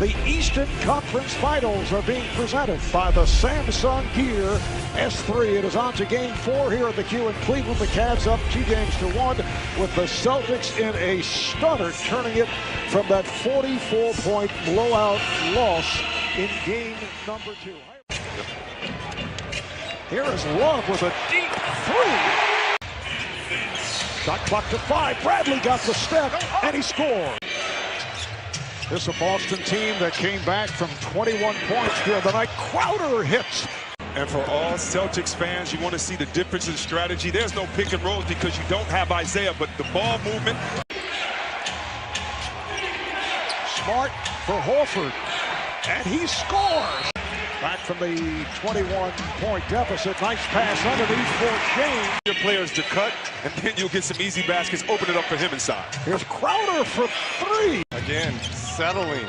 The Eastern Conference Finals are being presented by the Samsung Gear S3. It is on to Game 4 here at the Q in Cleveland. The Cavs up 2-1 with the Celtics in a stunner, turning it from that 44-point blowout loss in game number 2. Here is Love with a deep three. Shot clock to 5. Bradley got the step, and he scored. This is a Boston team that came back from 21 points the other night. Crowder hits. And for all Celtics fans, you want to see the difference in strategy. There's no pick and rolls because you don't have Isaiah, but the ball movement. Smart for Horford, and he scores. Back from the 21-point deficit. Nice pass underneath for James. Your players to cut, and then you'll get some easy baskets. Open it up for him inside. Here's Crowder for 3. Again, settling.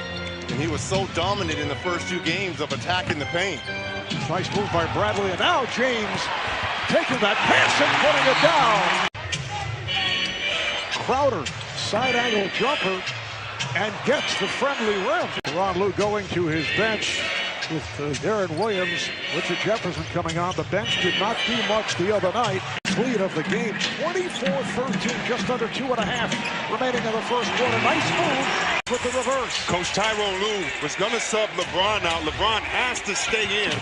And he was so dominant in the first 2 games of attacking the paint. Nice move by Bradley, and now James taking that pass and putting it down. Crowder, side angle jumper, and gets the friendly rim. Ron Lou going to his bench with Darren Williams. Richard Jefferson coming on. The bench did not do much the other night. Lead of the game, 24-13, just under 2.5 remaining in the first quarter. Nice move with the reverse. Coach Tyronn Lue was going to sub LeBron out. LeBron has to stay in.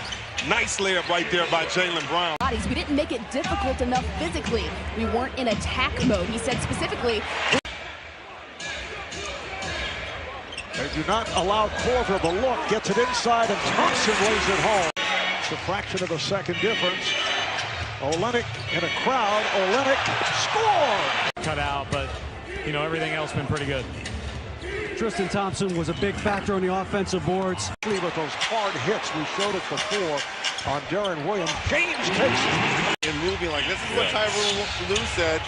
Nice layup right there by Jaylen Brown. We didn't make it difficult enough physically. We weren't in attack mode. He said specifically. They do not allow Korver the look. Gets it inside, and Thompson lays it home. It's a fraction of a second difference. Olenek in a crowd. Olenek score. Cut out, but you know everything else been pretty good. Tristan Thompson was a big factor on the offensive boards. With those hard hits, we showed it before on Darren Williams. James takes it. And moving like this is what Tyronn Lue said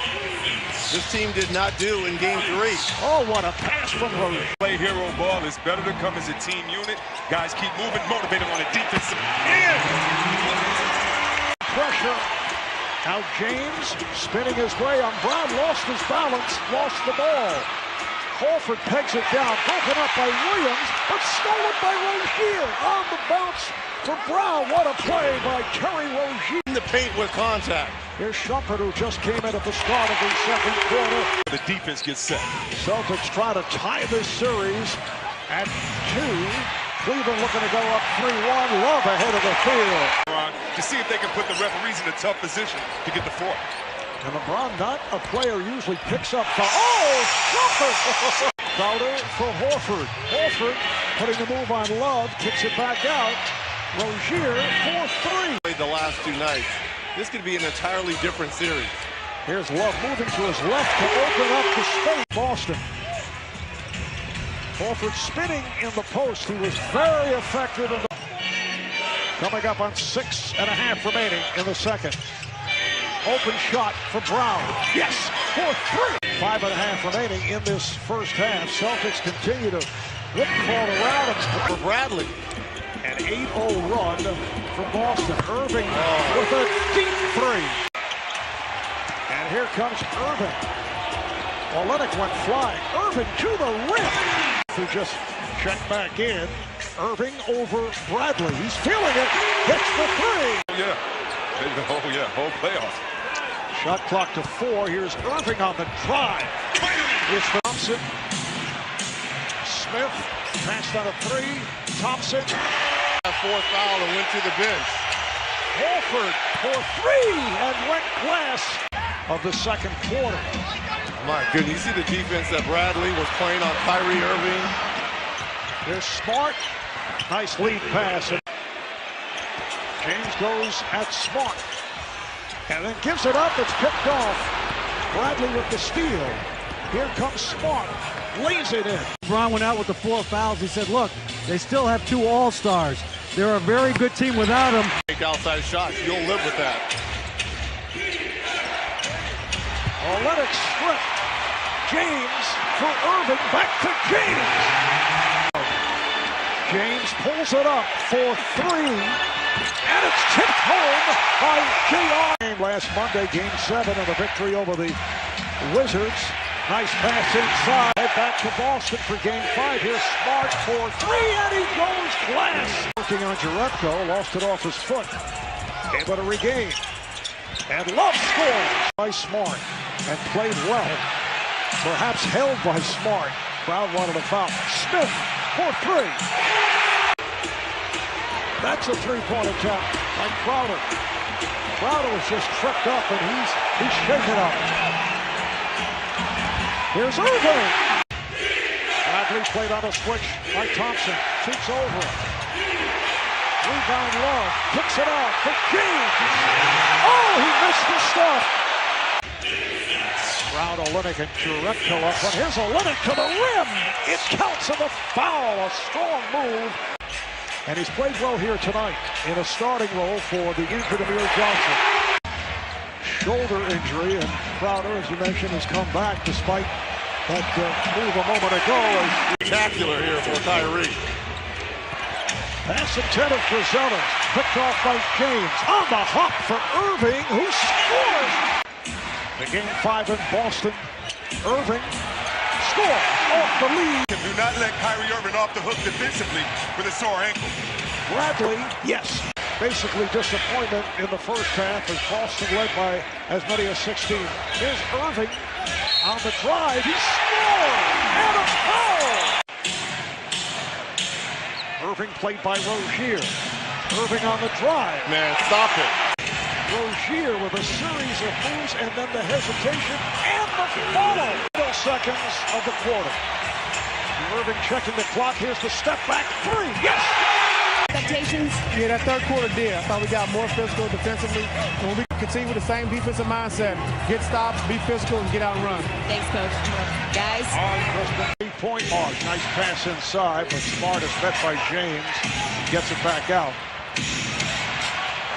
this team did not do in game 3. Oh, what a pass from Rose. Play hero ball is better to come as a team unit. Guys keep moving, motivated on the defensive end. Pressure. Now James spinning his way on Brown, lost his balance, lost the ball. Horford pegs it down, broken up by Williams, but stolen by Rozier. On the bounce for Brown. What a play by Terry Rozier. In the paint with contact. Here's Shumpert, who just came in at the start of the second quarter. The defense gets set. Celtics try to tie this series at 2. Cleveland looking to go up 3-1. Love ahead of the field. To see if they can put the referees in a tough position to get the 4th. And LeBron, not a player, usually picks up the... Oh, Shumpert! Crowder for Horford. Horford putting the move on Love, kicks it back out. Rozier for 3. Played the last 2 nights. This could be an entirely different series. Here's Love moving to his left to open up the space. Boston. Horford spinning in the post. He was very effective in the... Coming up on 6.5 remaining in the second. Open shot for Brown. Yes, for 3. 5.5 remaining in this first half. Celtics continue to whip the ball around For Bradley. An 8-0 run for Boston. Irving with a deep 3. And here comes Irving. Olenek went flying. Irving to the rim. Who just checked back in. Irving over Bradley. He's feeling it. Hits the 3. Yeah. Oh, yeah. Whole playoff. Shot clock to 4. Here's Irving on the drive. It's Thompson. Smith passed on a 3. Thompson. 4th foul and went to the bench. Horford for 3 and went glass of the second quarter. My goodness, you see the defense that Bradley was playing on Kyrie Irving. There's Smart. Nice lead pass. James goes at Smart. And then gives it up. It's picked off. Bradley with the steal. Here comes Smart. Lays it in. LeBron went out with the 4 fouls. He said, look, they still have 2 all-stars. They're a very good team without them. Take outside shots. You'll live with that. Olenek strip. James for Irving. Back to James. James pulls it up for 3. And it's tipped home by J.R. Last Monday, Game 7 of the victory over the Wizards. Nice pass inside. Back to Boston for game 5. Here's Smart for 3, and he goes glass. Working on Jerebko, lost it off his foot. Able to regain. And Love scores by Smart and played well. Perhaps held by Smart. Brown wanted a foul. Smith for 3. That's a three-point attempt by Crowder. Crowder was just tripped up, and he's shaken up. Here's Irving. Bradley played on a switch by Thompson. Shoots over it. Rebound Love. Kicks it out for James. Oh, he missed the stuff. Brown, Olynyk, and Jerebko up. But here's Olynyk to the rim. It counts as a foul. A strong move. And he's played well here tonight in a starting role for the injured Amir Johnson. Shoulder injury, and Crowder, as you mentioned, has come back despite that move a moment ago. Spectacular here for Kyrie. Pass intended for Zeller. Picked off by James. On the hop for Irving, who scores. The game 5 in Boston. Irving scores off the lead. Do not let Kyrie Irving off the hook defensively with a sore ankle. Bradley, yes. Basically disappointment in the first half as Boston led by as many as 16. Here's Irving on the drive. He scores! And a foul! Irving played by Rozier. Irving on the drive. Man, stop it. Rozier with a series of moves and then the hesitation and the follow. Middle seconds of the quarter. Irving checking the clock. Here's the step back 3. Yes! Expectations? Yeah, that third quarter did. I thought we got more physical defensively. When we continue with the same defensive mindset, get stops, be physical, and get out and run. Thanks, Coach. Guys. Three-point mark. Nice pass inside, but Smart is met by James. Gets it back out.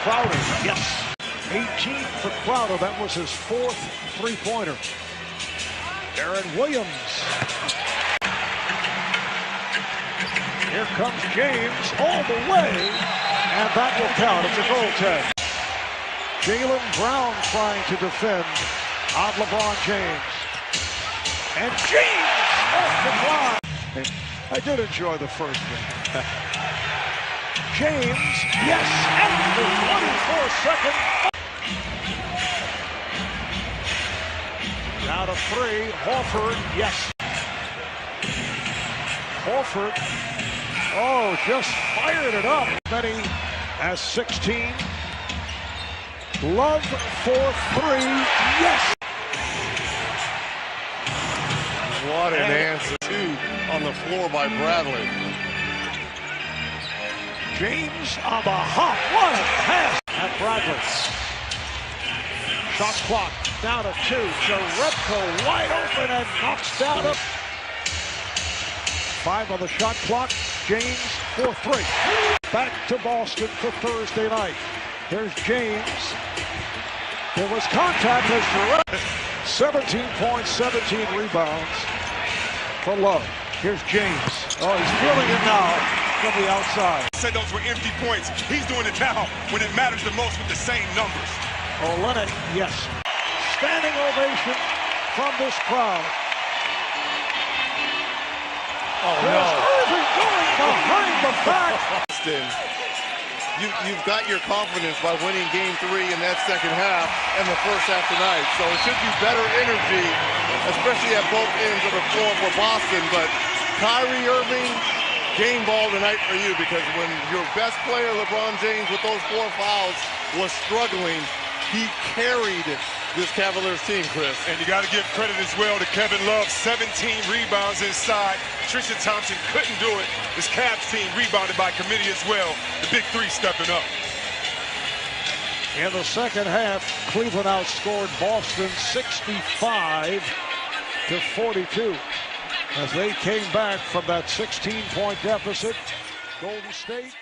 Crowder, yes. 18 for Crowder. That was his 4th three-pointer. Aaron Williams. Here comes James all the way, and that will count. It's a goaltend. Jaylen Brown trying to defend on LeBron James. And James off the block. I did enjoy the first one. James, yes, after 24 seconds. Now to 3, Horford, yes. Horford, oh, just fired it up. Many as 16. Love for 3, yes. What an answer. 2 on the floor by Bradley. James on the hop. What a pass at Bradley. Shot clock down to 2. Jerebko wide open and knocks down a 5 on the shot clock. James for 3. Back to Boston for Thursday night. Here's James. There was contact as Jerebko. 17 points, 17 rebounds for Love. Here's James. Oh, he's feeling it now from the outside. Said those were empty points. He's doing it now when it matters the most with the same numbers. Olynyk, yes. Standing ovation from this crowd. Oh, There's no. Irving going behind the back. You've got your confidence by winning game 3 in that second half and the first half tonight. So it should be better energy, especially at both ends of the floor for Boston. But Kyrie Irving, game ball tonight for you, because when your best player, LeBron James, with those 4 fouls, was struggling, he carried this Cavaliers team, Chris. And you got to give credit as well to Kevin Love. 17 rebounds inside. Tristan Thompson couldn't do it. This Cavs team rebounded by committee as well. The big 3 stepping up. In the second half, Cleveland outscored Boston 65-42 as they came back from that 16-point deficit. Golden State